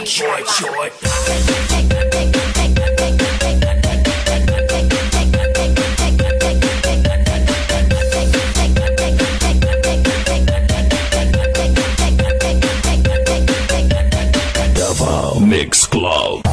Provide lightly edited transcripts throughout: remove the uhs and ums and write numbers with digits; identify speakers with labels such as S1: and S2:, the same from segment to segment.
S1: short.
S2: Davao Mix Club.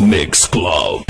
S2: Mix Club.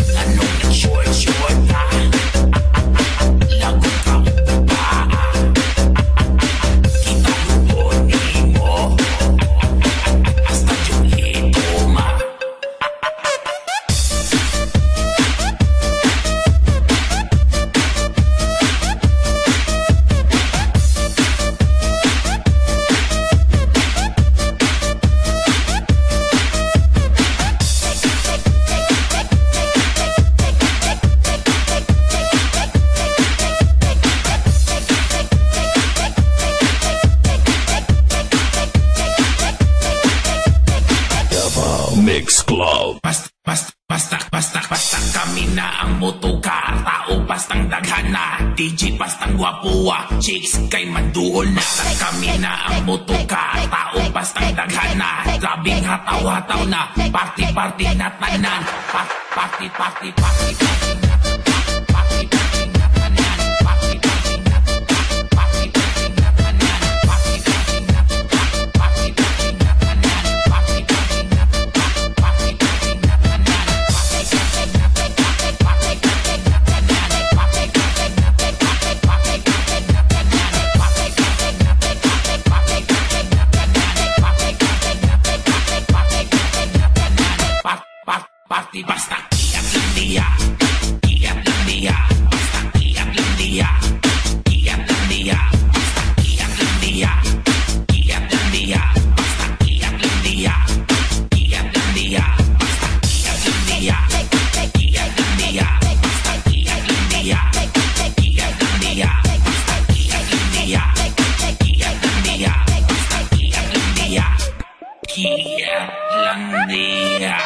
S2: Mix Club.
S1: Basta kami na ang motoka. Tao pastang daghana, DJ pastang gwapua, chicks kay manduol na. Kami na ang motoka. Tao pastang daghana, grabing hataw-hataw na. Party na tanan. Party basta iyak lang dia. Basta iyak lang dia. Basta iyak lang dia. Basta iyak lang dia. Basta iyak lang dia. Iyak lang dia.